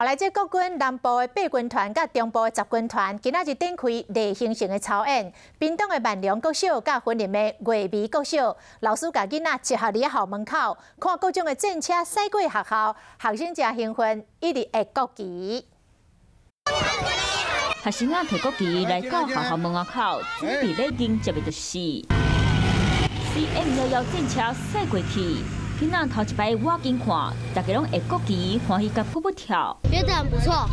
后来，这国军南部的8军团甲中部的10军团，今仔日展开例行性的操演。屏东的万隆国小甲云林的月眉国小，老师甲囡仔集合伫校门口，看各种的战车驶过学校，学生真兴奋，一直会国旗。学生仔摕国旗来到学校门口，准备要迎接的就是 CM11战车驶过去。 囡仔头一摆我近看，大家拢会国旗，欢喜甲噗噗跳，觉得很不错。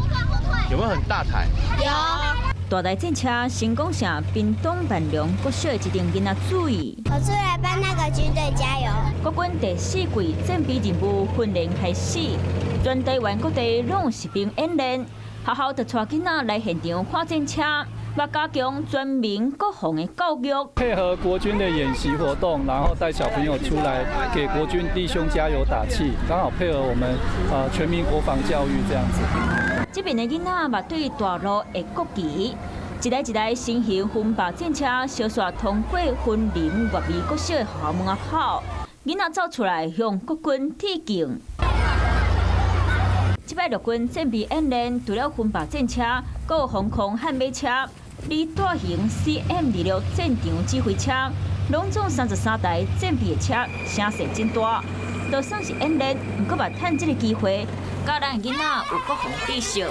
有没有很大台？有。大台战车成功向屏东万隆国小的一群囡仔注意。我出来帮那个军队加油。国军第4季战备任务训练开始，全台湾各地拢有实兵演练，学校就带囡仔来现场看战车。 要加强全民国防的教育，配合国军的演习活动，然后带小朋友出来给国军弟兄加油打气，刚好配合我们全民国防教育这样子。这边的囡仔嘛对大陆的国旗，一台一台新型分霸战车小刷通过云林月眉国小的学校门口，囡仔走出来向国军致敬。 这摆陆军战备演练，除了分霸战车，还有防空悍马车、李大型 CM26战场指挥车，拢总33台战备的车，声势真大。就算是演练，不过嘛趁这个机会，教咱囡仔有国防知识。